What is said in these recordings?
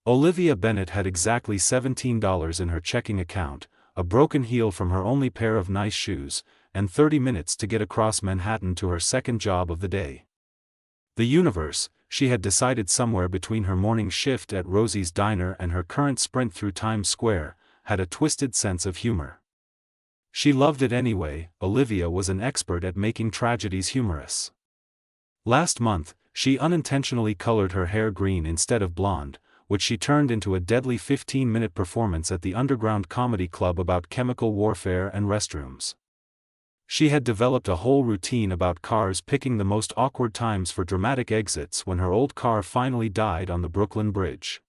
Olivia Bennet had exactly $17 in her checking account, a broken heel from her only pair of nice shoes, and 30 minutes to get across Manhattan to her second job of the day. The universe, she had decided somewhere between her morning shift at Rosie's Diner and her current sprint through Times Square, had a twisted sense of humor. She loved it anyway. Olivia was an expert at making tragedies humorous. Last month, she unintentionally colored her hair green instead of blonde, which she turned into a deadly 15-minute performance at the underground comedy club about chemical warfare and restrooms. She had developed a whole routine about cars picking the most awkward times for dramatic exits when her old car finally died on the Brooklyn Bridge.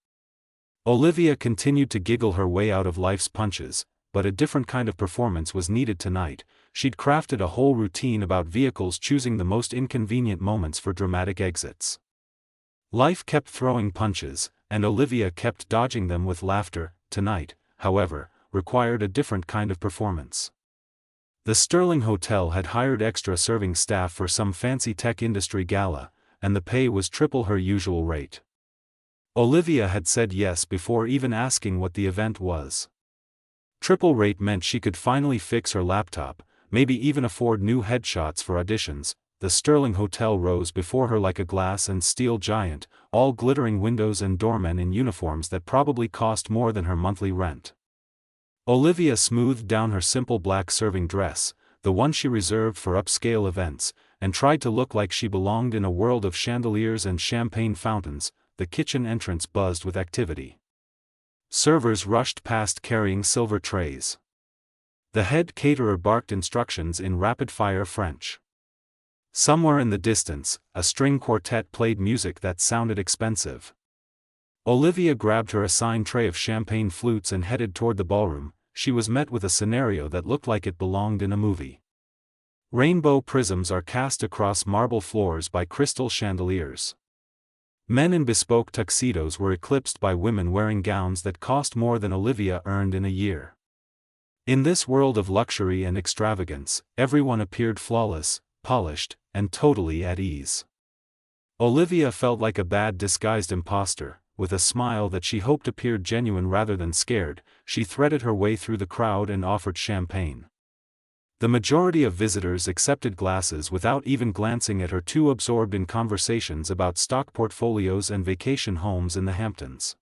Olivia continued to giggle her way out of life's punches, but a different kind of performance was needed tonight. She'd crafted a whole routine about vehicles choosing the most inconvenient moments for dramatic exits. Life kept throwing punches, and Olivia kept dodging them with laughter. Tonight, however, required a different kind of performance. The Sterling Hotel had hired extra serving staff for some fancy tech industry gala, and the pay was triple her usual rate. Olivia had said yes before even asking what the event was. Triple rate meant she could finally fix her laptop, maybe even afford new headshots for auditions. The Sterling Hotel rose before her like a glass and steel giant, all glittering windows and doormen in uniforms that probably cost more than her monthly rent. Olivia smoothed down her simple black serving dress, the one she reserved for upscale events, and tried to look like she belonged in a world of chandeliers and champagne fountains. The kitchen entrance buzzed with activity. Servers rushed past carrying silver trays. The head caterer barked instructions in rapid-fire French. Somewhere in the distance, a string quartet played music that sounded expensive. Olivia grabbed her assigned tray of champagne flutes and headed toward the ballroom. She was met with a scenario that looked like it belonged in a movie. Rainbow prisms are cast across marble floors by crystal chandeliers. Men in bespoke tuxedos were eclipsed by women wearing gowns that cost more than Olivia earned in a year. In this world of luxury and extravagance, everyone appeared flawless, polished, and totally at ease. Olivia felt like a bad disguised imposter. With a smile that she hoped appeared genuine rather than scared, she threaded her way through the crowd and offered champagne. The majority of visitors accepted glasses without even glancing at her, too absorbed in conversations about stock portfolios and vacation homes in the Hamptons.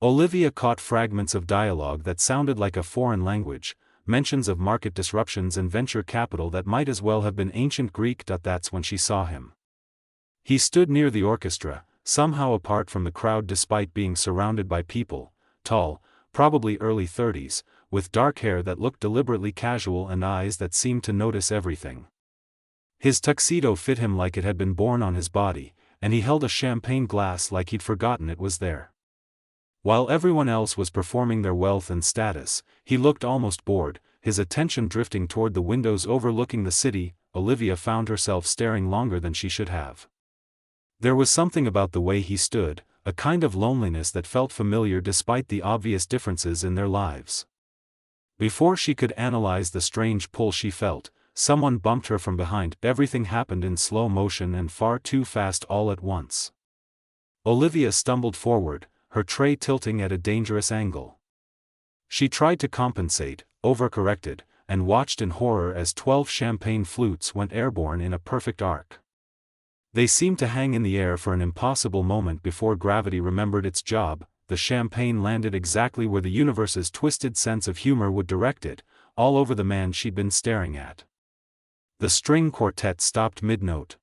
Olivia caught fragments of dialogue that sounded like a foreign language, mentions of market disruptions and venture capital that might as well have been ancient Greek. That's when she saw him. He stood near the orchestra, somehow apart from the crowd despite being surrounded by people, tall, probably early 30s, with dark hair that looked deliberately casual and eyes that seemed to notice everything. His tuxedo fit him like it had been born on his body, and he held a champagne glass like he'd forgotten it was there. While everyone else was performing their wealth and status, he looked almost bored, his attention drifting toward the windows overlooking the city. Olivia found herself staring longer than she should have. There was something about the way he stood, a kind of loneliness that felt familiar despite the obvious differences in their lives. Before she could analyze the strange pull she felt, someone bumped her from behind. Everything happened in slow motion and far too fast all at once. Olivia stumbled forward, her tray tilting at a dangerous angle. She tried to compensate, overcorrected, and watched in horror as 12 champagne flutes went airborne in a perfect arc. They seemed to hang in the air for an impossible moment before gravity remembered its job. The champagne landed exactly where the universe's twisted sense of humor would direct it, all over the man she'd been staring at. The string quartet stopped mid-note.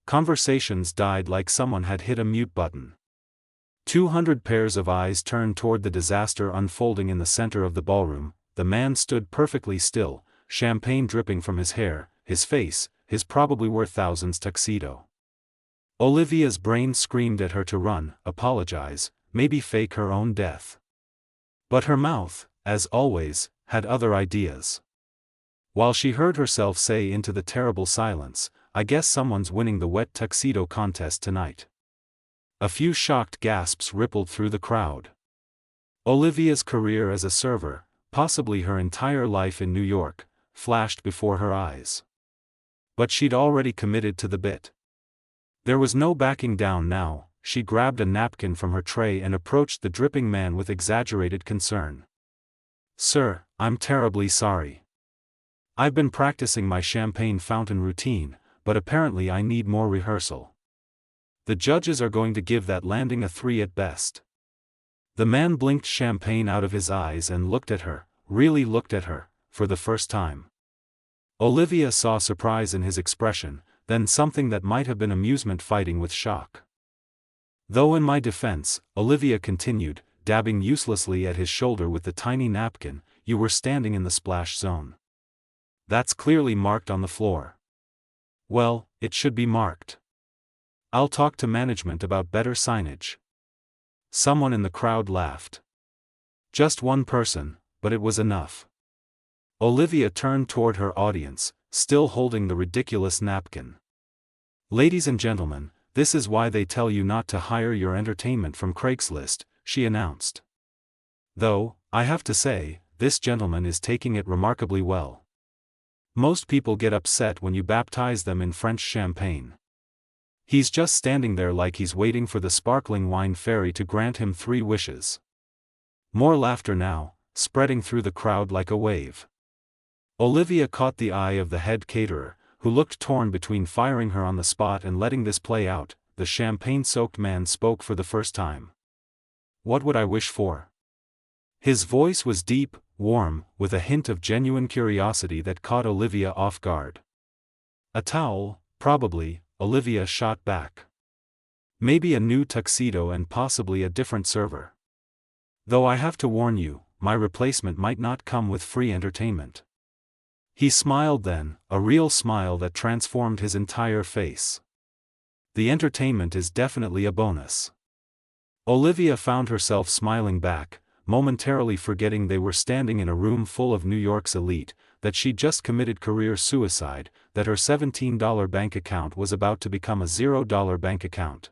Conversations died like someone had hit a mute button. 200 pairs of eyes turned toward the disaster unfolding in the center of the ballroom. The man stood perfectly still, champagne dripping from his hair, his face, his probably worth thousands tuxedo. Olivia's brain screamed at her to run, apologize, maybe fake her own death. But her mouth, as always, had other ideas. While she heard herself say into the terrible silence, "I guess someone's winning the wet tuxedo contest tonight." A few shocked gasps rippled through the crowd. Olivia's career as a server, possibly her entire life in New York, flashed before her eyes. But she'd already committed to the bit. There was no backing down now. she grabbed a napkin from her tray and approached the dripping man with exaggerated concern. "Sir, I'm terribly sorry. I've been practicing my champagne fountain routine, but apparently I need more rehearsal. The judges are going to give that landing a 3 at best." The man blinked champagne out of his eyes and looked at her, really looked at her, for the first time. Olivia saw surprise in his expression, then something that might have been amusement fighting with shock. "Though in my defense," Olivia continued, dabbing uselessly at his shoulder with the tiny napkin, "you were standing in the splash zone. That's clearly marked on the floor." "Well, it should be marked. I'll talk to management about better signage." Someone in the crowd laughed. Just one person, but it was enough. Olivia turned toward her audience, still holding the ridiculous napkin. "Ladies and gentlemen, this is why they tell you not to hire your entertainment from Craigslist," she announced. "Though, I have to say, this gentleman is taking it remarkably well. Most people get upset when you baptize them in French champagne. He's just standing there like he's waiting for the sparkling wine fairy to grant him 3 wishes." More laughter now, spreading through the crowd like a wave. Olivia caught the eye of the head caterer, who looked torn between firing her on the spot and letting this play out. The champagne-soaked man spoke for the first time. "What would I wish for?" His voice was deep, warm, with a hint of genuine curiosity that caught Olivia off guard. "A towel, probably," Olivia shot back. "Maybe a new tuxedo and possibly a different server. Though I have to warn you, my replacement might not come with free entertainment." He smiled then, a real smile that transformed his entire face. "The entertainment is definitely a bonus." Olivia found herself smiling back, momentarily forgetting they were standing in a room full of New York's elite, that she'd just committed career suicide, that her $17 bank account was about to become a $0 bank account.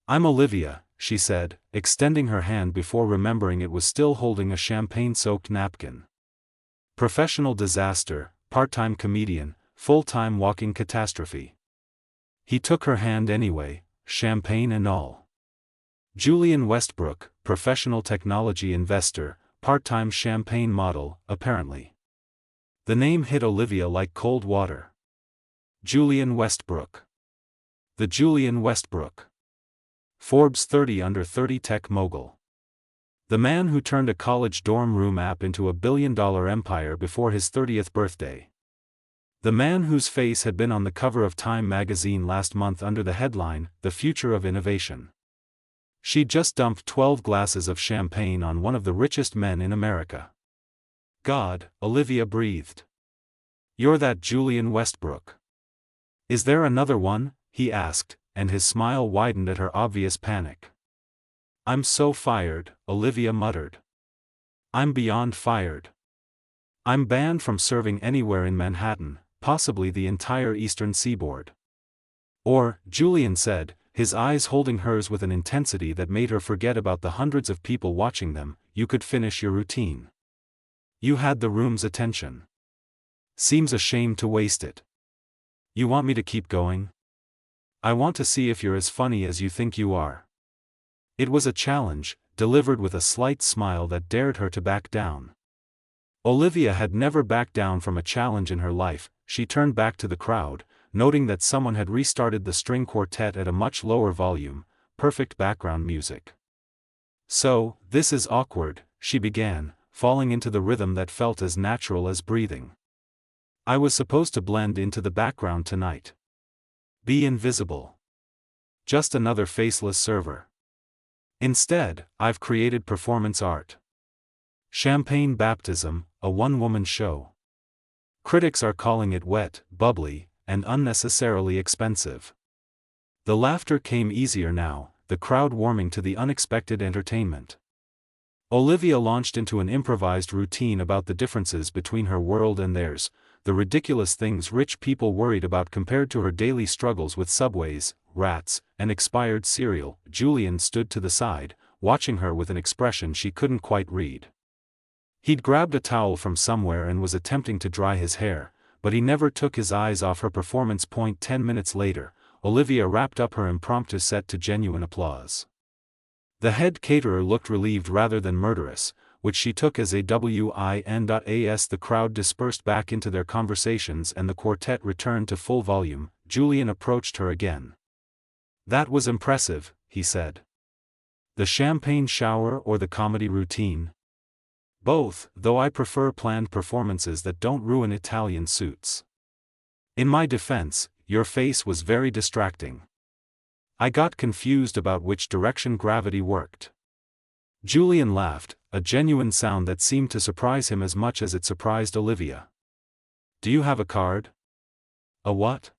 "I'm Olivia," she said, extending her hand before remembering it was still holding a champagne-soaked napkin. "Professional disaster, part-time comedian, full-time walking catastrophe." He took her hand anyway, champagne and all. "Julian Westbrook, professional technology investor, part-time champagne model, apparently." The name hit Olivia like cold water. Julian Westbrook. The Julian Westbrook. Forbes 30 Under 30 tech mogul. The man who turned a college dorm room app into a billion-dollar empire before his 30th birthday. The man whose face had been on the cover of Time magazine last month under the headline, "The Future of Innovation." She'd just dumped 12 glasses of champagne on one of the richest men in America. "God," Olivia breathed. "You're that Julian Westbrook." "Is there another one?" he asked, and his smile widened at her obvious panic. "I'm so fired," Olivia muttered. "I'm beyond fired. I'm banned from serving anywhere in Manhattan, possibly the entire eastern seaboard." "Or," Julian said, his eyes holding hers with an intensity that made her forget about the hundreds of people watching them, "you could finish your routine. You had the room's attention. Seems a shame to waste it. You want me to keep going? I want to see if you're as funny as you think you are." It was a challenge, delivered with a slight smile that dared her to back down. Olivia had never backed down from a challenge in her life. She turned back to the crowd, noting that someone had restarted the string quartet at a much lower volume, perfect background music. "So, this is awkward," she began, falling into the rhythm that felt as natural as breathing. "I was supposed to blend into the background tonight. Be invisible. Just another faceless server. Instead, I've created performance art. Champagne Baptism, a one-woman show. Critics are calling it wet, bubbly, and unnecessarily expensive." The laughter came easier now, the crowd warming to the unexpected entertainment. Olivia launched into an improvised routine about the differences between her world and theirs, the ridiculous things rich people worried about compared to her daily struggles with subways, rats, and expired cereal. Julian stood to the side, watching her with an expression she couldn't quite read. He'd grabbed a towel from somewhere and was attempting to dry his hair, but he never took his eyes off her performance. 10 minutes later, Olivia wrapped up her impromptu set to genuine applause. The head caterer looked relieved rather than murderous, which she took as a win. As the crowd dispersed back into their conversations and the quartet returned to full volume, Julian approached her again. "That was impressive," he said. "The champagne shower or the comedy routine?" "Both, though I prefer planned performances that don't ruin Italian suits." "In my defense, your face was very distracting. I got confused about which direction gravity worked." Julian laughed, a genuine sound that seemed to surprise him as much as it surprised Olivia. "Do you have a card?" "A what?"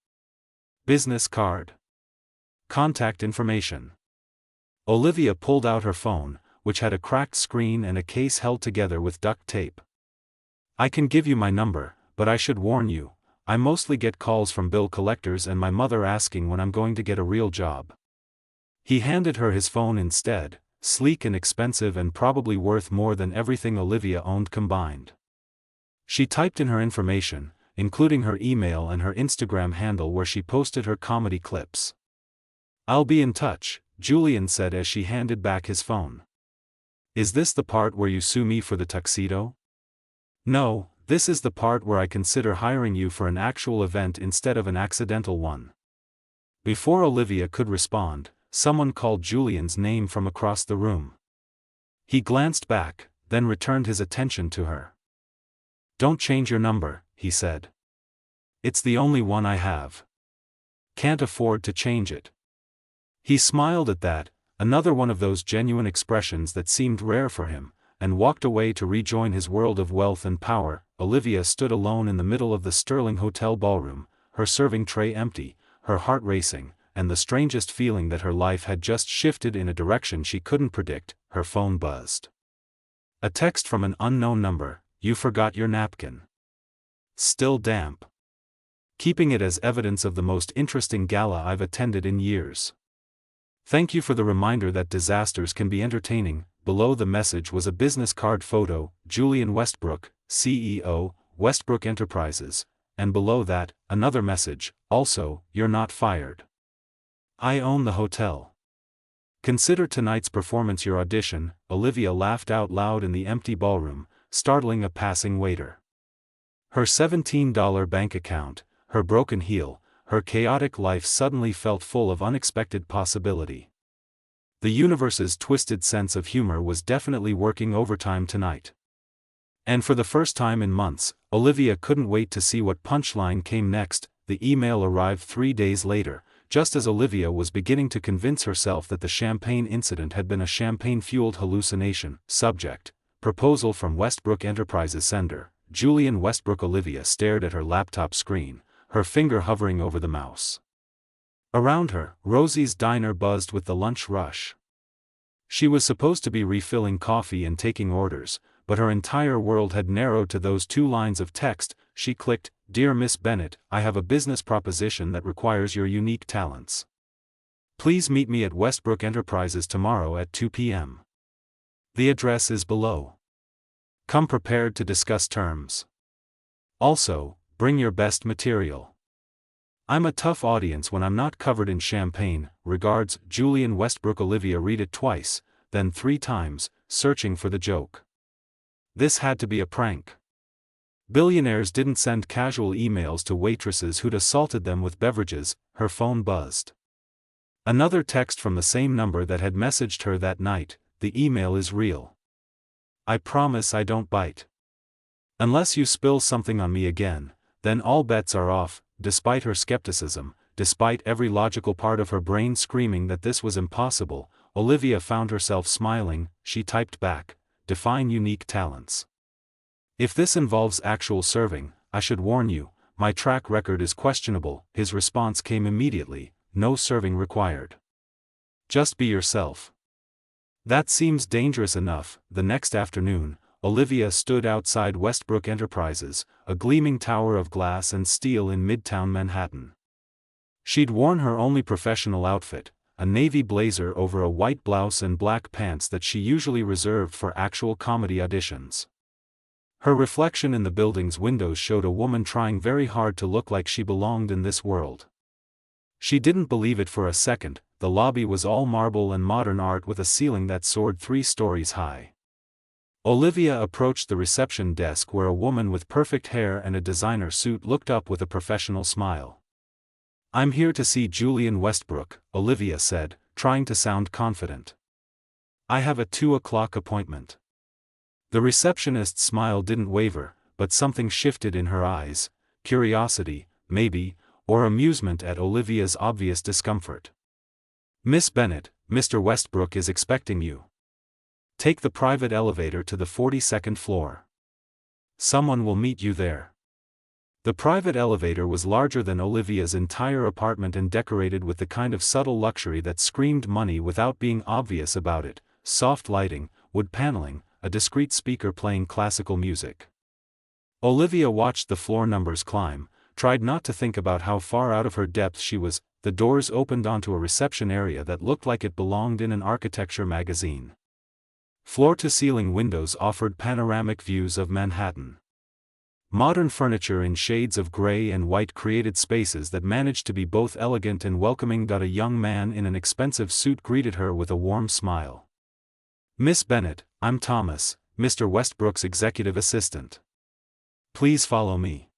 "Business card. Contact information." Olivia pulled out her phone, which had a cracked screen and a case held together with duct tape. "I can give you my number, but I should warn you, I mostly get calls from bill collectors and my mother asking when I'm going to get a real job." He handed her his phone instead, sleek and expensive and probably worth more than everything Olivia owned combined. She typed in her information, including her email and her Instagram handle where she posted her comedy clips. "I'll be in touch," Julian said as she handed back his phone. "Is this the part where you sue me for the tuxedo?" "No, this is the part where I consider hiring you for an actual event instead of an accidental one." Before Olivia could respond, someone called Julian's name from across the room. He glanced back, then returned his attention to her. "Don't change your number," he said. "It's the only one I have. Can't afford to change it." He smiled at that, another one of those genuine expressions that seemed rare for him, and walked away to rejoin his world of wealth and power. Olivia stood alone in the middle of the Sterling Hotel ballroom, her serving tray empty, her heart racing, and the strangest feeling that her life had just shifted in a direction she couldn't predict. Her phone buzzed. A text from an unknown number: "You forgot your napkin. Still damp. Keeping it as evidence of the most interesting gala I've attended in years. Thank you for the reminder that disasters can be entertaining." Below the message was a business card photo: Julian Westbrook, CEO, Westbrook Enterprises, and below that, another message, also: "You're not fired. I own the hotel. Consider tonight's performance your audition." Olivia laughed out loud in the empty ballroom, startling a passing waiter. Her $17 bank account, her broken heel, her chaotic life suddenly felt full of unexpected possibility. The universe's twisted sense of humor was definitely working overtime tonight. And for the first time in months, Olivia couldn't wait to see what punchline came next. The email arrived 3 days later, just as Olivia was beginning to convince herself that the champagne incident had been a champagne-fueled hallucination. Subject: proposal from Westbrook Enterprises. Sender: Julian Westbrook. Olivia stared at her laptop screen, her finger hovering over the mouse. Around her, Rosie's diner buzzed with the lunch rush. She was supposed to be refilling coffee and taking orders, but her entire world had narrowed to those 2 lines of text. She clicked: "Dear Miss Bennett, I have a business proposition that requires your unique talents. Please meet me at Westbrook Enterprises tomorrow at 2 p.m. The address is below. Come prepared to discuss terms. Also, bring your best material. I'm a tough audience when I'm not covered in champagne. Regards, Julian Westbrook." Olivia read it twice, then 3 times, searching for the joke. This had to be a prank. Billionaires didn't send casual emails to waitresses who'd assaulted them with beverages. Her phone buzzed. Another text from the same number that had messaged her that night: "The email is real. I promise I don't bite. Unless you spill something on me again, then all bets are off." Despite her skepticism, despite every logical part of her brain screaming that this was impossible, Olivia found herself smiling. She typed back: "Define unique talents. If this involves actual serving, I should warn you, my track record is questionable." His response came immediately: "No serving required. Just be yourself." That seems dangerous enough. The next afternoon, Olivia stood outside Westbrook Enterprises, a gleaming tower of glass and steel in Midtown Manhattan. She'd worn her only professional outfit, a navy blazer over a white blouse and black pants that she usually reserved for actual comedy auditions. Her reflection in the building's windows showed a woman trying very hard to look like she belonged in this world. She didn't believe it for a second. The lobby was all marble and modern art with a ceiling that soared 3 stories high. Olivia approached the reception desk where a woman with perfect hair and a designer suit looked up with a professional smile. "I'm here to see Julian Westbrook," Olivia said, trying to sound confident. "I have a 2 o'clock appointment." The receptionist's smile didn't waver, but something shifted in her eyes, curiosity, maybe, or amusement at Olivia's obvious discomfort. "Miss Bennet, Mr. Westbrook is expecting you. Take the private elevator to the 42nd floor. Someone will meet you there." The private elevator was larger than Olivia's entire apartment and decorated with the kind of subtle luxury that screamed money without being obvious about it: soft lighting, wood paneling, a discreet speaker playing classical music. Olivia watched the floor numbers climb, tried not to think about how far out of her depth she was. The doors opened onto a reception area that looked like it belonged in an architecture magazine. Floor-to-ceiling windows offered panoramic views of Manhattan. Modern furniture in shades of gray and white created spaces that managed to be both elegant and welcoming. A young man in an expensive suit greeted her with a warm smile. "Miss Bennet, I'm Thomas, Mr. Westbrook's executive assistant. Please follow me."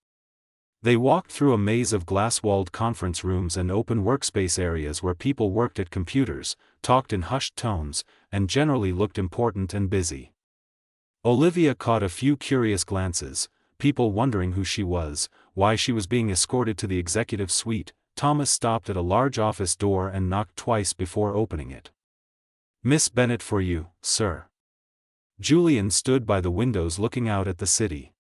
They walked through a maze of glass-walled conference rooms and open workspace areas where people worked at computers, talked in hushed tones, and generally looked important and busy. Olivia caught a few curious glances, people wondering who she was, why she was being escorted to the executive suite. Thomas stopped at a large office door and knocked twice before opening it. "Miss Bennet for you, sir." Julian stood by the windows looking out at the city.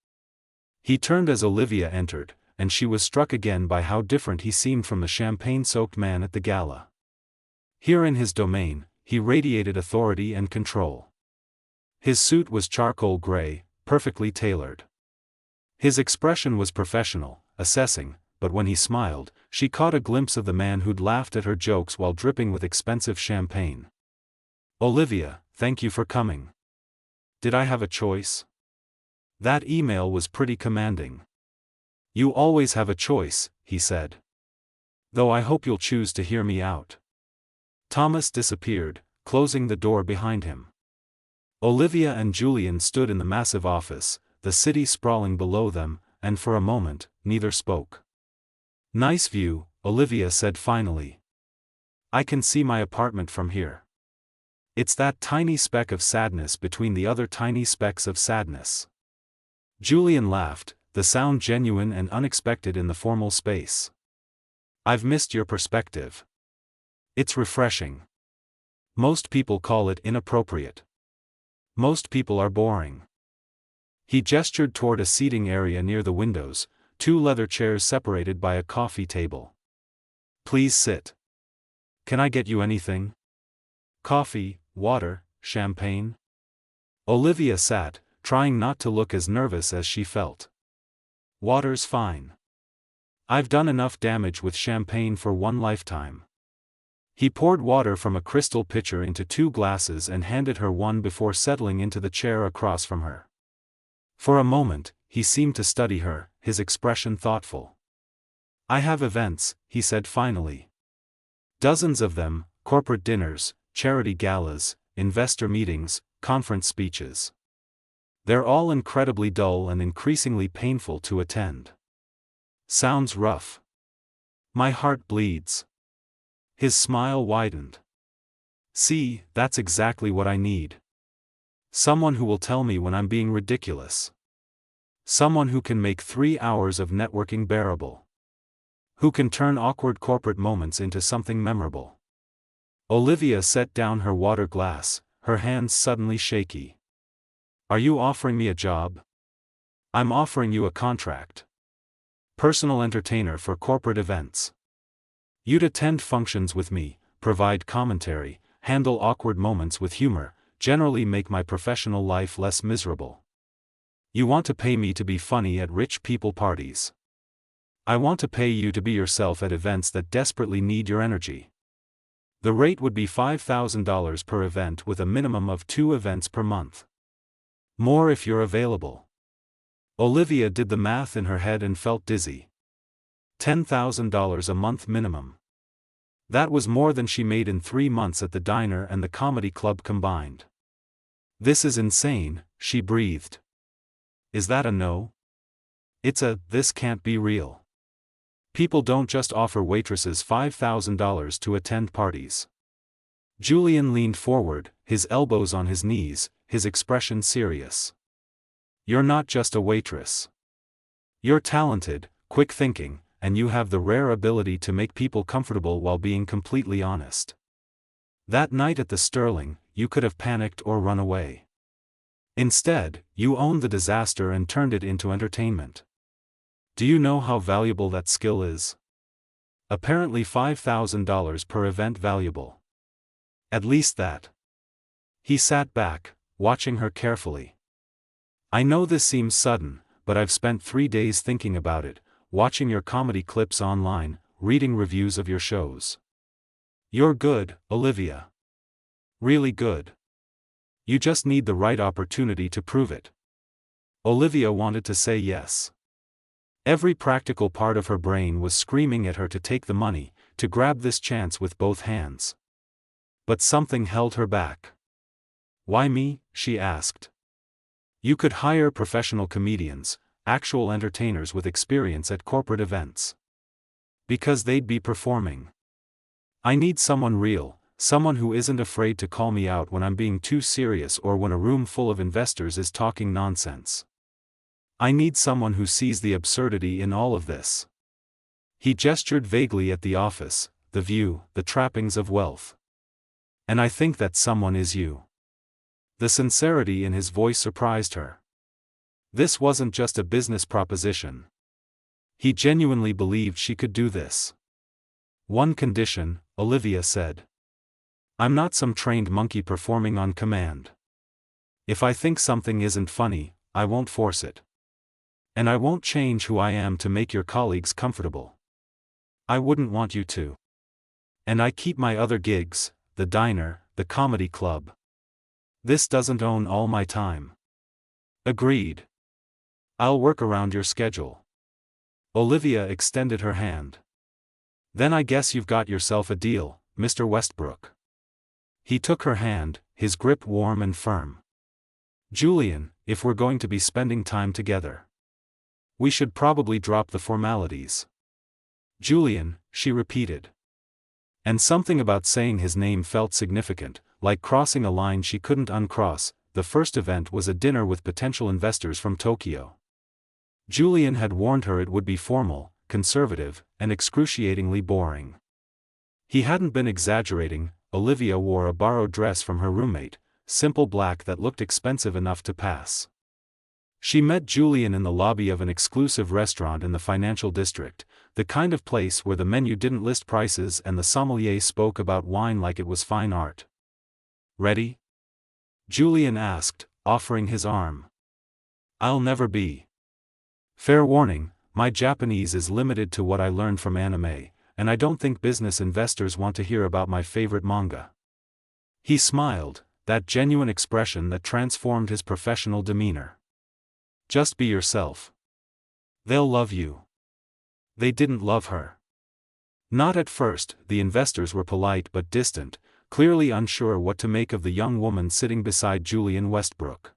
He turned as Olivia entered, and she was struck again by how different he seemed from the champagne-soaked man at the gala. Here in his domain, he radiated authority and control. His suit was charcoal gray, perfectly tailored. His expression was professional, assessing, but when he smiled, she caught a glimpse of the man who'd laughed at her jokes while dripping with expensive champagne. "Olivia, thank you for coming. Did I have a choice?" That email was pretty commanding. "You always have a choice," he said. "Though I hope you'll choose to hear me out." Thomas disappeared, closing the door behind him. Olivia and Julian stood in the massive office, the city sprawling below them, and for a moment, neither spoke. "Nice view," Olivia said finally. "I can see my apartment from here. It's that tiny speck of sadness between the other tiny specks of sadness." Julian laughed, the sound genuine and unexpected in the formal space. "I've missed your perspective. It's refreshing. Most people call it inappropriate. Most people are boring." He gestured toward a seating area near the windows, 2 leather chairs separated by a coffee table. "Please sit. Can I get you anything? Coffee, water, champagne?" Olivia sat, trying not to look as nervous as she felt. "Water's fine. I've done enough damage with champagne for one lifetime." He poured water from a crystal pitcher into 2 glasses and handed her one before settling into the chair across from her. For a moment, he seemed to study her, his expression thoughtful. "I have events," he said finally. "Dozens of them: corporate dinners, charity galas, investor meetings, conference speeches. They're all incredibly dull and increasingly painful to attend." "Sounds rough. My heart bleeds." His smile widened. "See, that's exactly what I need. Someone who will tell me when I'm being ridiculous. Someone who can make 3 hours of networking bearable. Who can turn awkward corporate moments into something memorable." Olivia set down her water glass, her hands suddenly shaky. "Are you offering me a job?" "I'm offering you a contract. Personal entertainer for corporate events. You'd attend functions with me, provide commentary, handle awkward moments with humor, generally make my professional life less miserable. You want to pay me to be funny at rich people parties. I want to pay you to be yourself at events that desperately need your energy. The rate would be $5,000 per event with a minimum of 2 events per month. More if you're available." Olivia did the math in her head and felt dizzy. $10,000 a month minimum. That was more than she made in 3 months at the diner and the comedy club combined. This is insane, she breathed. Is that a no? It's a, this can't be real. People don't just offer waitresses $5,000 to attend parties. Julian leaned forward, his elbows on his knees, his expression serious. You're not just a waitress. You're talented, quick thinking, and you have the rare ability to make people comfortable while being completely honest. That night at the Sterling, you could have panicked or run away. Instead, you owned the disaster and turned it into entertainment. Do you know how valuable that skill is? Apparently $5,000 per event valuable. At least that. He sat back, watching her carefully. I know this seems sudden, but I've spent 3 days thinking about it, watching your comedy clips online, reading reviews of your shows. You're good, Olivia. Really good. You just need the right opportunity to prove it. Olivia wanted to say yes. Every practical part of her brain was screaming at her to take the money, to grab this chance with both hands. But something held her back. Why me? She asked. You could hire professional comedians, actual entertainers with experience at corporate events. Because they'd be performing. I need someone real, someone who isn't afraid to call me out when I'm being too serious or when a room full of investors is talking nonsense. I need someone who sees the absurdity in all of this. He gestured vaguely at the office, the view, the trappings of wealth. And I think that someone is you. The sincerity in his voice surprised her. This wasn't just a business proposition. He genuinely believed she could do this. One condition, Olivia said. I'm not some trained monkey performing on command. If I think something isn't funny, I won't force it. And I won't change who I am to make your colleagues comfortable. I wouldn't want you to. And I keep my other gigs, the diner, the comedy club. This doesn't own all my time. Agreed. I'll work around your schedule. Olivia extended her hand. Then I guess you've got yourself a deal, Mr. Westbrook. He took her hand, his grip warm and firm. Julian, if we're going to be spending time together, we should probably drop the formalities. Julian, she repeated. And something about saying his name felt significant, like crossing a line she couldn't uncross. The first event was a dinner with potential investors from Tokyo. Julian had warned her it would be formal, conservative, and excruciatingly boring. He hadn't been exaggerating. Olivia wore a borrowed dress from her roommate, simple black that looked expensive enough to pass. She met Julian in the lobby of an exclusive restaurant in the financial district, the kind of place where the menu didn't list prices and the sommelier spoke about wine like it was fine art. Ready? Julian asked, offering his arm. I'll never be. Fair warning, my Japanese is limited to what I learned from anime, and I don't think business investors want to hear about my favorite manga. He smiled, that genuine expression that transformed his professional demeanor. Just be yourself. They'll love you. They didn't love her. Not at first. The investors were polite but distant, clearly unsure what to make of the young woman sitting beside Julian Westbrook.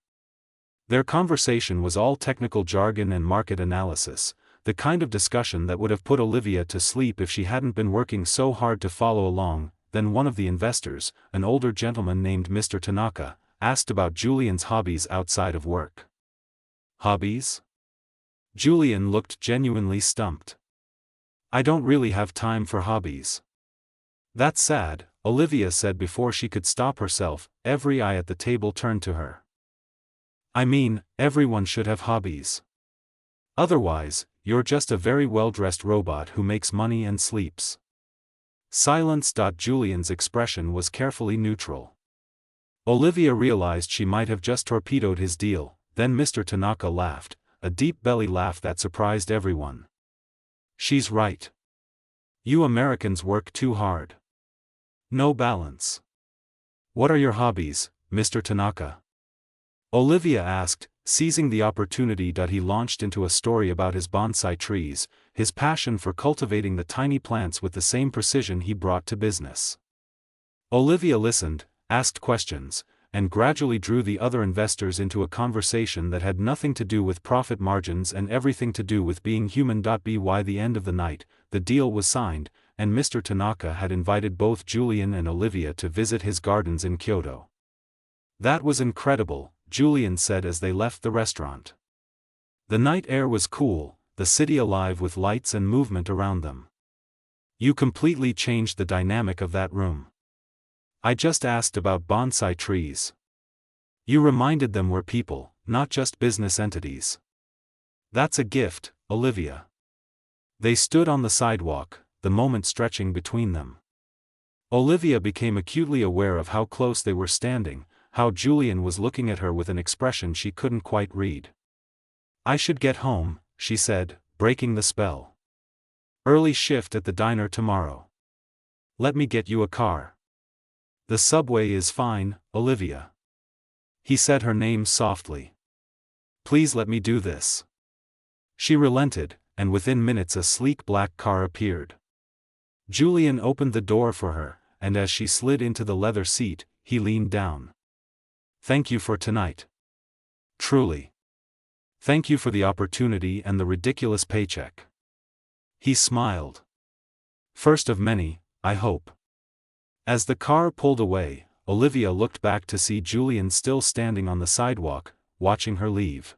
Their conversation was all technical jargon and market analysis, the kind of discussion that would have put Olivia to sleep if she hadn't been working so hard to follow along. Then one of the investors, an older gentleman named Mr. Tanaka, asked about Julian's hobbies outside of work. Hobbies? Julian looked genuinely stumped. I don't really have time for hobbies. That's sad, Olivia said before she could stop herself. Every eye at the table turned to her. I mean, everyone should have hobbies. Otherwise, you're just a very well-dressed robot who makes money and sleeps. Silence. Julian's expression was carefully neutral. Olivia realized she might have just torpedoed his deal. Then Mr. Tanaka laughed, a deep belly laugh that surprised everyone. She's right. You Americans work too hard. No balance. What are your hobbies, Mr. Tanaka? Olivia asked, Seizing the opportunity, he launched into a story about his bonsai trees, his passion for cultivating the tiny plants with the same precision he brought to business. Olivia listened, asked questions, and gradually drew the other investors into a conversation that had nothing to do with profit margins and everything to do with being human. By the end of the night, the deal was signed, and Mr. Tanaka had invited both Julian and Olivia to visit his gardens in Kyoto. "That was incredible," Julian said as they left the restaurant. The night air was cool, the city alive with lights and movement around them. "You completely changed the dynamic of that room." "I just asked about bonsai trees. You reminded them we're people, not just business entities." "That's a gift, Olivia." They stood on the sidewalk, the moment stretching between them. Olivia became acutely aware of how close they were standing, how Julian was looking at her with an expression she couldn't quite read. "I should get home," she said, breaking the spell. "Early shift at the diner tomorrow. Let me get you a car." "The subway is fine, Olivia." He said her name softly. "Please let me do this." She relented, and within minutes a sleek black car appeared. Julian opened the door for her, and as she slid into the leather seat, he leaned down. "Thank you for tonight. Truly. Thank you for the opportunity and the ridiculous paycheck." He smiled. "First of many, I hope." As the car pulled away, Olivia looked back to see Julian still standing on the sidewalk, watching her leave.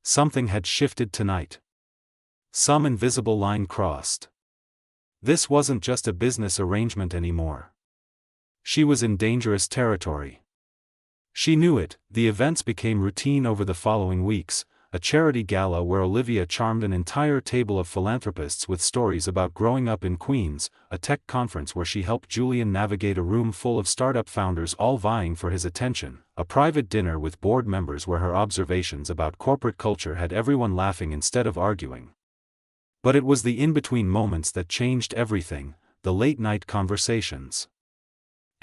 Something had shifted tonight. Some invisible line crossed. This wasn't just a business arrangement anymore. She was in dangerous territory. She knew it. The events became routine over the following weeks, a charity gala where Olivia charmed an entire table of philanthropists with stories about growing up in Queens, a tech conference where she helped Julian navigate a room full of startup founders all vying for his attention, a private dinner with board members where her observations about corporate culture had everyone laughing instead of arguing. But it was the in-between moments that changed everything, the late-night conversations.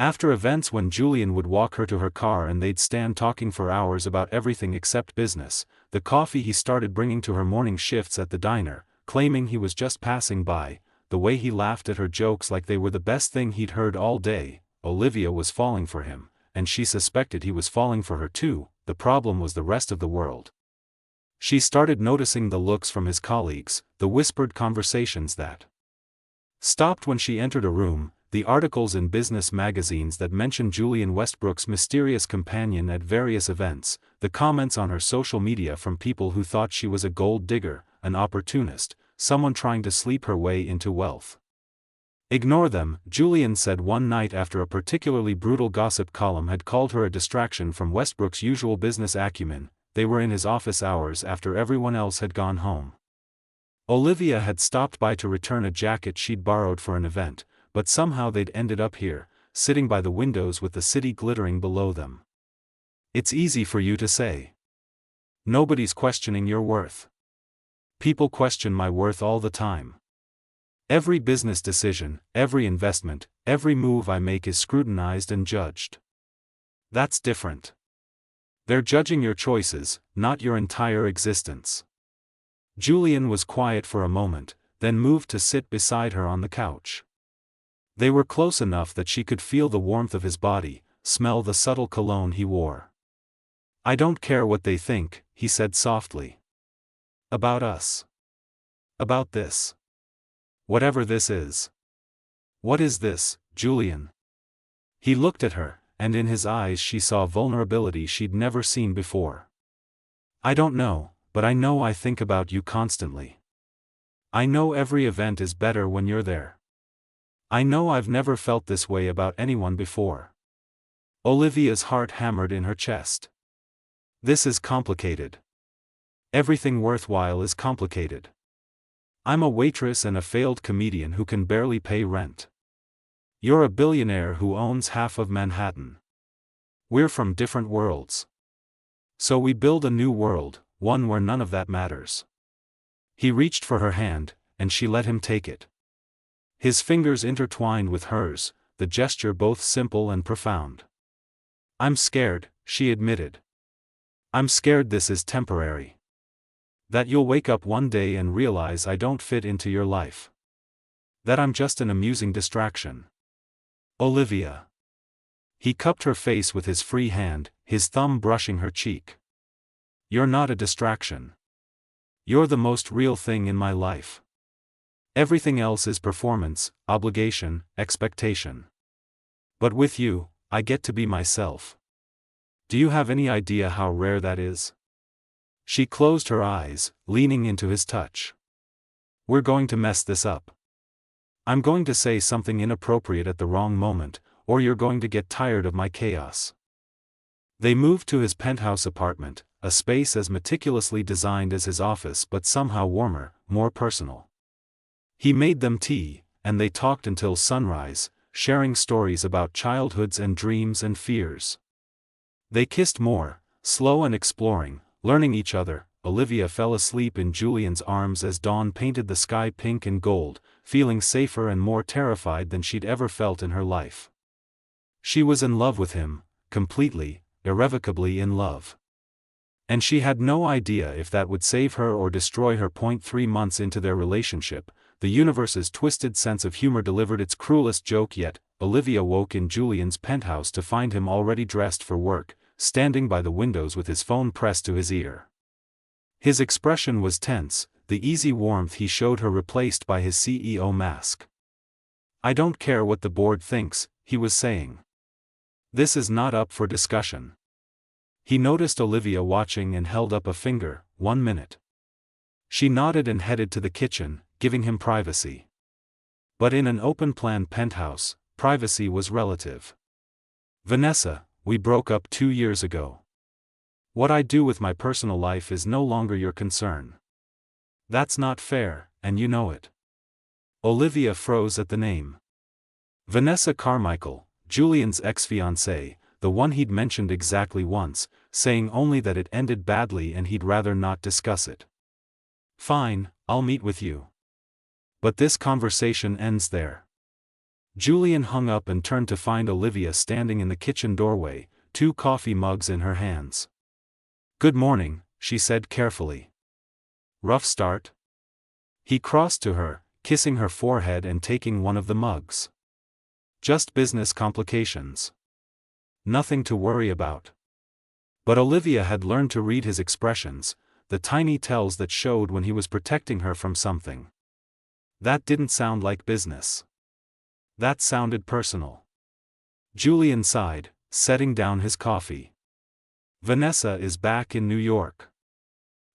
After events, when Julian would walk her to her car and they'd stand talking for hours about everything except business, the coffee he started bringing to her morning shifts at the diner, claiming he was just passing by, the way he laughed at her jokes like they were the best thing he'd heard all day, Olivia was falling for him, and she suspected he was falling for her too. The problem was the rest of the world. She started noticing the looks from his colleagues, the whispered conversations that stopped when she entered a room, the articles in business magazines that mentioned Julian Westbrook's mysterious companion at various events, the comments on her social media from people who thought she was a gold digger, an opportunist, someone trying to sleep her way into wealth. "Ignore them," Julian said one night after a particularly brutal gossip column had called her a distraction from Westbrook's usual business acumen. They were in his office hours after everyone else had gone home. Olivia had stopped by to return a jacket she'd borrowed for an event, but somehow they'd ended up here, sitting by the windows with the city glittering below them. "It's easy for you to say. Nobody's questioning your worth. People question my worth all the time. Every business decision, every investment, every move I make is scrutinized and judged. That's different. They're judging your choices, not your entire existence." Julian was quiet for a moment, then moved to sit beside her on the couch. They were close enough that she could feel the warmth of his body, smell the subtle cologne he wore. "I don't care what they think," he said softly. "About us. About this. Whatever this is." "What is this, Julian?" He looked at her, and in his eyes she saw vulnerability she'd never seen before. "I don't know, but I know I think about you constantly. I know every event is better when you're there. I know I've never felt this way about anyone before." Olivia's heart hammered in her chest. "This is complicated. Everything worthwhile is complicated. I'm a waitress and a failed comedian who can barely pay rent. You're a billionaire who owns half of Manhattan. We're from different worlds. So we build a new world, one where none of that matters." He reached for her hand, and she let him take it. His fingers intertwined with hers, the gesture both simple and profound. "I'm scared," she admitted. I'm scared this is temporary. That you'll wake up one day and realize I don't fit into your life. That I'm just an amusing distraction. Olivia. He cupped her face with his free hand, his thumb brushing her cheek. You're not a distraction. You're the most real thing in my life. Everything else is performance, obligation, expectation. But with you, I get to be myself. Do you have any idea how rare that is? She closed her eyes, leaning into his touch. We're going to mess this up. I'm going to say something inappropriate at the wrong moment, or you're going to get tired of my chaos. They moved to his penthouse apartment, a space as meticulously designed as his office but somehow warmer, more personal. He made them tea, and they talked until sunrise, sharing stories about childhoods and dreams and fears. They kissed more, slow and exploring, learning each other. Olivia fell asleep in Julian's arms as dawn painted the sky pink and gold, feeling safer and more terrified than she'd ever felt in her life. She was in love with him, completely, irrevocably in love. And she had no idea if that would save her or destroy her. 3 months into their relationship, the universe's twisted sense of humor delivered its cruelest joke yet. Olivia woke in Julian's penthouse to find him already dressed for work, standing by the windows with his phone pressed to his ear. His expression was tense, the easy warmth he showed her replaced by his CEO mask. I don't care what the board thinks, he was saying. This is not up for discussion. He noticed Olivia watching and held up a finger. 1 minute. She nodded and headed to the kitchen, giving him privacy. But in an open-plan penthouse, privacy was relative. Vanessa, we broke up 2 years ago. What I do with my personal life is no longer your concern. That's not fair, and you know it. Olivia froze at the name. Vanessa Carmichael, Julian's ex-fiancée, the one he'd mentioned exactly once, saying only that it ended badly and he'd rather not discuss it. Fine, I'll meet with you. But this conversation ends there. Julian hung up and turned to find Olivia standing in the kitchen doorway, 2 coffee mugs in her hands. Good morning, she said carefully. Rough start? He crossed to her, kissing her forehead and taking one of the mugs. Just business complications. Nothing to worry about. But Olivia had learned to read his expressions, the tiny tells that showed when he was protecting her from something. That didn't sound like business. That sounded personal. Julian sighed, setting down his coffee. Vanessa is back in New York.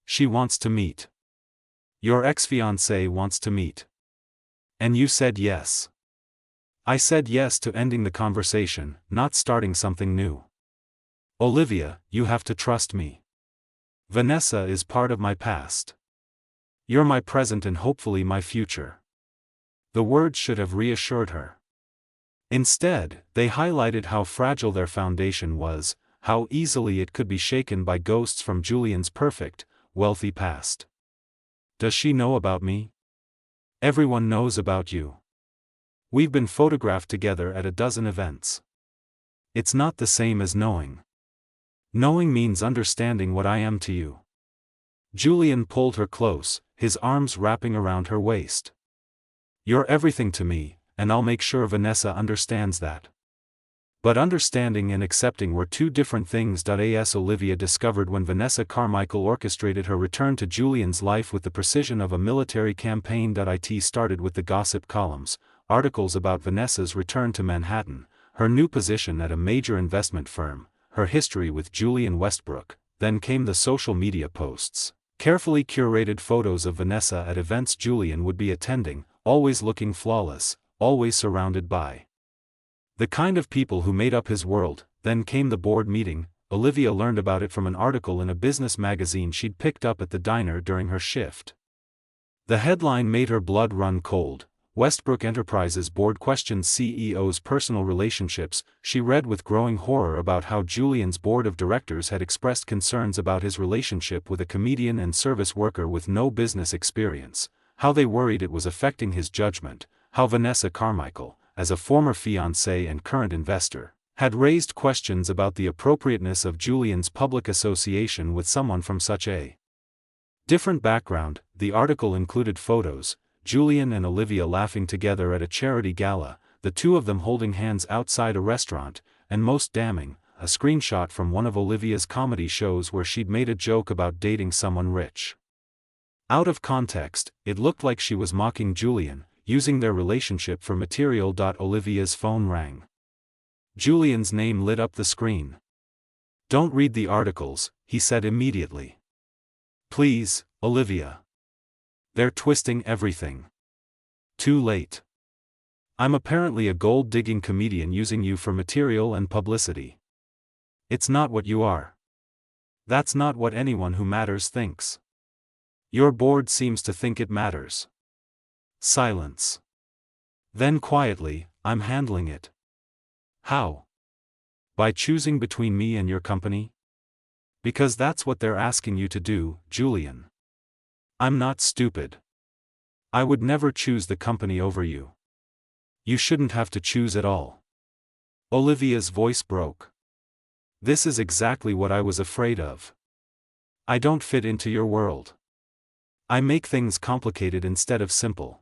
She wants to meet. Your ex-fiancé wants to meet. And you said yes. I said yes to ending the conversation, not starting something new. Olivia, you have to trust me. Vanessa is part of my past. You're my present and hopefully my future. The words should have reassured her. Instead, they highlighted how fragile their foundation was, how easily it could be shaken by ghosts from Julian's perfect, wealthy past. Does she know about me? Everyone knows about you. We've been photographed together at a dozen events. It's not the same as knowing. Knowing means understanding what I am to you. Julian pulled her close, his arms wrapping around her waist. You're everything to me, and I'll make sure Vanessa understands that. But understanding and accepting were 2 different things. As Olivia discovered when Vanessa Carmichael orchestrated her return to Julian's life with the precision of a military campaign. It started with the gossip columns, articles about Vanessa's return to Manhattan, her new position at a major investment firm, her history with Julian Westbrook. Then came the social media posts, carefully curated photos of Vanessa at events Julian would be attending, always looking flawless, always surrounded by the kind of people who made up his world. Then came the board meeting. Olivia learned about it from an article in a business magazine she'd picked up at the diner during her shift. The headline made her blood run cold. Westbrook Enterprises board questions CEO's personal relationships. She read with growing horror about how Julian's board of directors had expressed concerns about his relationship with a comedian and service worker with no business experience, how they worried it was affecting his judgment, how Vanessa Carmichael, as a former fiancé and current investor, had raised questions about the appropriateness of Julian's public association with someone from such a different background. The article included photos, Julian and Olivia laughing together at a charity gala, the two of them holding hands outside a restaurant, and most damning, a screenshot from one of Olivia's comedy shows where she'd made a joke about dating someone rich. Out of context, it looked like she was mocking Julian, using their relationship for material. Olivia's phone rang. Julian's name lit up the screen. "Don't read the articles," he said immediately. "Please, Olivia. They're twisting everything." "Too late. I'm apparently a gold-digging comedian using you for material and publicity. It's not what you are. That's not what anyone who matters thinks. Your board seems to think it matters." Silence. Then quietly, "I'm handling it." "How?" "By choosing between me and your company? Because that's what they're asking you to do, Julian. I'm not stupid. I would never choose the company over you. You shouldn't have to choose at all." Olivia's voice broke. "This is exactly what I was afraid of. I don't fit into your world. I make things complicated instead of simple.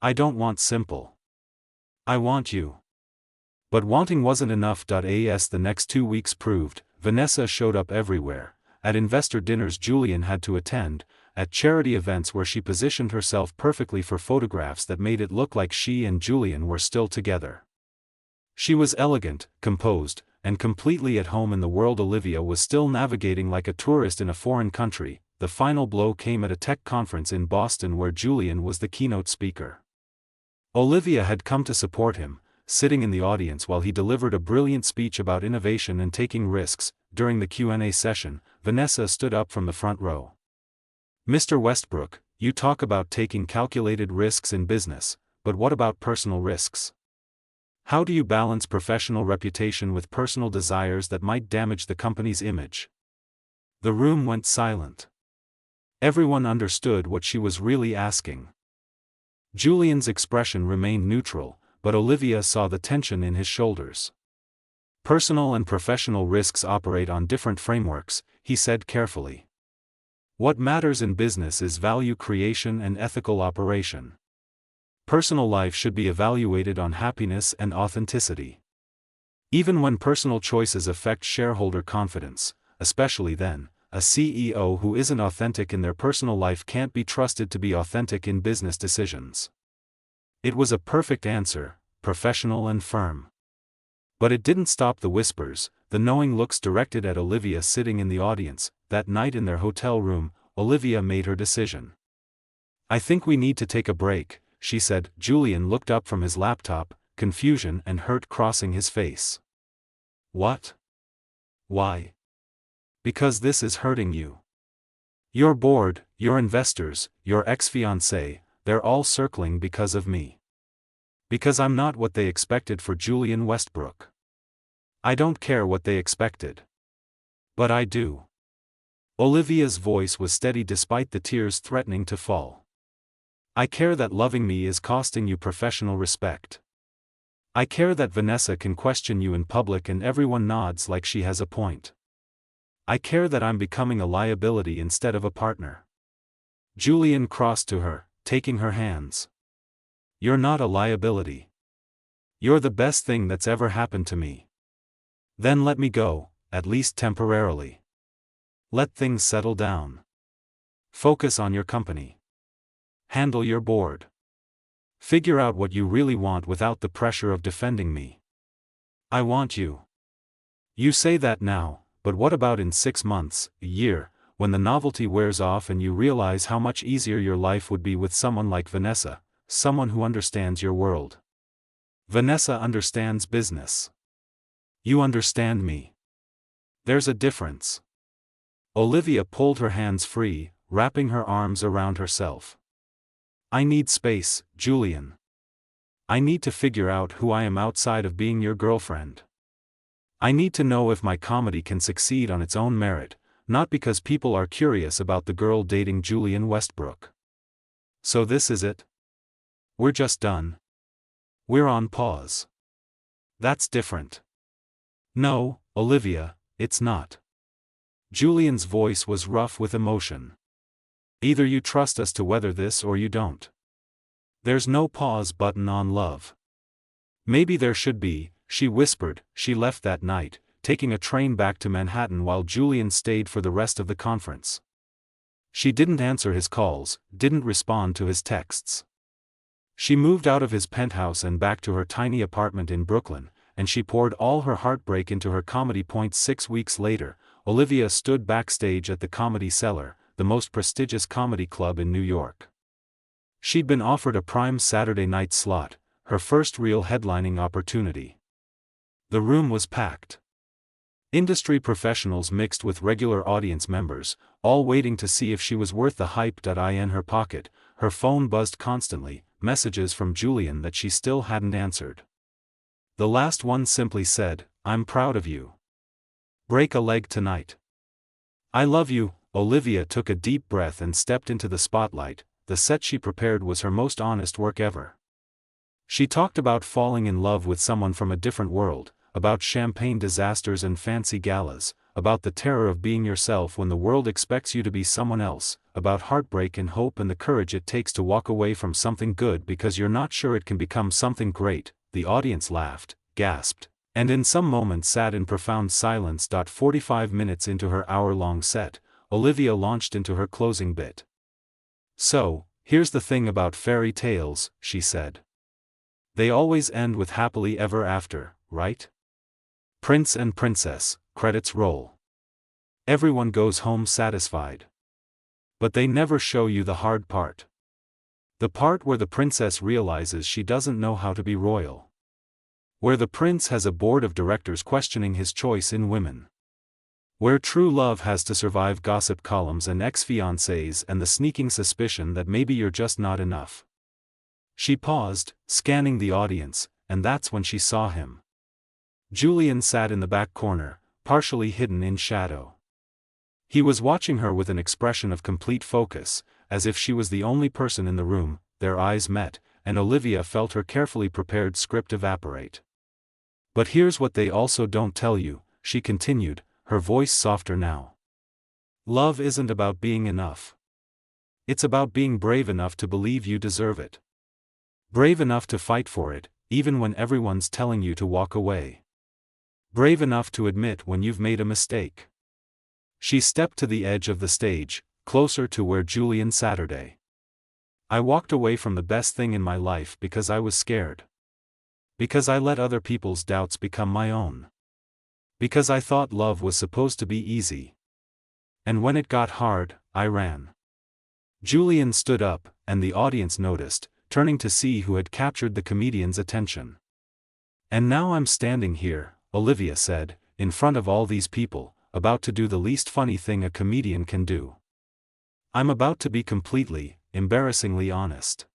I don't want simple. I want you." But wanting wasn't enough. As the next 2 weeks proved, Vanessa showed up everywhere, at investor dinners Julian had to attend, at charity events where she positioned herself perfectly for photographs that made it look like she and Julian were still together. She was elegant, composed, and completely at home in the world. Olivia was still navigating like a tourist in a foreign country. The final blow came at a tech conference in Boston where Julian was the keynote speaker. Olivia had come to support him, sitting in the audience while he delivered a brilliant speech about innovation and taking risks. During the Q&A session, Vanessa stood up from the front row. "Mr. Westbrook, you talk about taking calculated risks in business, but what about personal risks? How do you balance professional reputation with personal desires that might damage the company's image?" The room went silent. Everyone understood what she was really asking. Julian's expression remained neutral, but Olivia saw the tension in his shoulders. "Personal and professional risks operate on different frameworks," he said carefully. "What matters in business is value creation and ethical operation. Personal life should be evaluated on happiness and authenticity. Even when personal choices affect shareholder confidence, especially then, a CEO who isn't authentic in their personal life can't be trusted to be authentic in business decisions." It was a perfect answer, professional and firm. But it didn't stop the whispers, the knowing looks directed at Olivia sitting in the audience. That night in their hotel room, Olivia made her decision. "I think we need to take a break," she said. Julian looked up from his laptop, confusion and hurt crossing his face. "What? Why?" "Because this is hurting you. Your board, your investors, your ex-fiancé, they're all circling because of me. Because I'm not what they expected for Julian Westbrook. I don't care what they expected. But I do." Olivia's voice was steady despite the tears threatening to fall. "I care that loving me is costing you professional respect. I care that Vanessa can question you in public and everyone nods like she has a point. I care that I'm becoming a liability instead of a partner." Julian crossed to her, taking her hands. "You're not a liability. You're the best thing that's ever happened to me. Then let me go, at least temporarily. Let things settle down. Focus on your company. Handle your board. Figure out what you really want without the pressure of defending me. I want you. You say that now, but what about in 6 months, a year, when the novelty wears off and you realize how much easier your life would be with someone like Vanessa, someone who understands your world? Vanessa understands business. You understand me. There's a difference." Olivia pulled her hands free, wrapping her arms around herself. "I need space, Julian. I need to figure out who I am outside of being your girlfriend. I need to know if my comedy can succeed on its own merit, not because people are curious about the girl dating Julian Westbrook. So this is it? We're just done. We're on pause. That's different. No, Olivia, it's not. Julian's voice was rough with emotion. Either you trust us to weather this or you don't. There's no pause button on love. Maybe there should be, she whispered. She left that night, taking a train back to Manhattan while Julian stayed for the rest of the conference. She didn't answer his calls, didn't respond to his texts. She moved out of his penthouse and back to her tiny apartment in Brooklyn, and she poured all her heartbreak into her comedy. 6 weeks later, Olivia stood backstage at the Comedy Cellar, the most prestigious comedy club in New York. She'd been offered a prime Saturday night slot, her first real headlining opportunity. The room was packed. Industry professionals mixed with regular audience members, all waiting to see if she was worth the hype. In her pocket, her phone buzzed constantly, messages from Julian that she still hadn't answered. The last one simply said, "I'm proud of you. Break a leg tonight. I love you." Olivia took a deep breath and stepped into the spotlight. The set she prepared was her most honest work ever. She talked about falling in love with someone from a different world, about champagne disasters and fancy galas, about the terror of being yourself when the world expects you to be someone else, about heartbreak and hope and the courage it takes to walk away from something good because you're not sure it can become something great. The audience laughed, gasped, and in some moments sat in profound silence. 45 minutes into her hour-long set, Olivia launched into her closing bit. "So, here's the thing about fairy tales," she said. "They always end with happily ever after, right? Prince and princess, credits roll. Everyone goes home satisfied. But they never show you the hard part. The part where the princess realizes she doesn't know how to be royal. Where the prince has a board of directors questioning his choice in women. Where true love has to survive gossip columns and ex-fiancés and the sneaking suspicion that maybe you're just not enough." She paused, scanning the audience, and that's when she saw him. Julian sat in the back corner, partially hidden in shadow. He was watching her with an expression of complete focus, as if she was the only person in the room. Their eyes met, and Olivia felt her carefully prepared script evaporate. "But here's what they also don't tell you," she continued, her voice softer now. "Love isn't about being enough. It's about being brave enough to believe you deserve it. Brave enough to fight for it, even when everyone's telling you to walk away. Brave enough to admit when you've made a mistake." She stepped to the edge of the stage, closer to where Julian sat. "I walked away from the best thing in my life because I was scared. Because I let other people's doubts become my own. Because I thought love was supposed to be easy. And when it got hard, I ran." Julian stood up, and the audience noticed, turning to see who had captured the comedian's attention. "And now I'm standing here," Olivia said, "in front of all these people, about to do the least funny thing a comedian can do. I'm about to be completely, embarrassingly honest.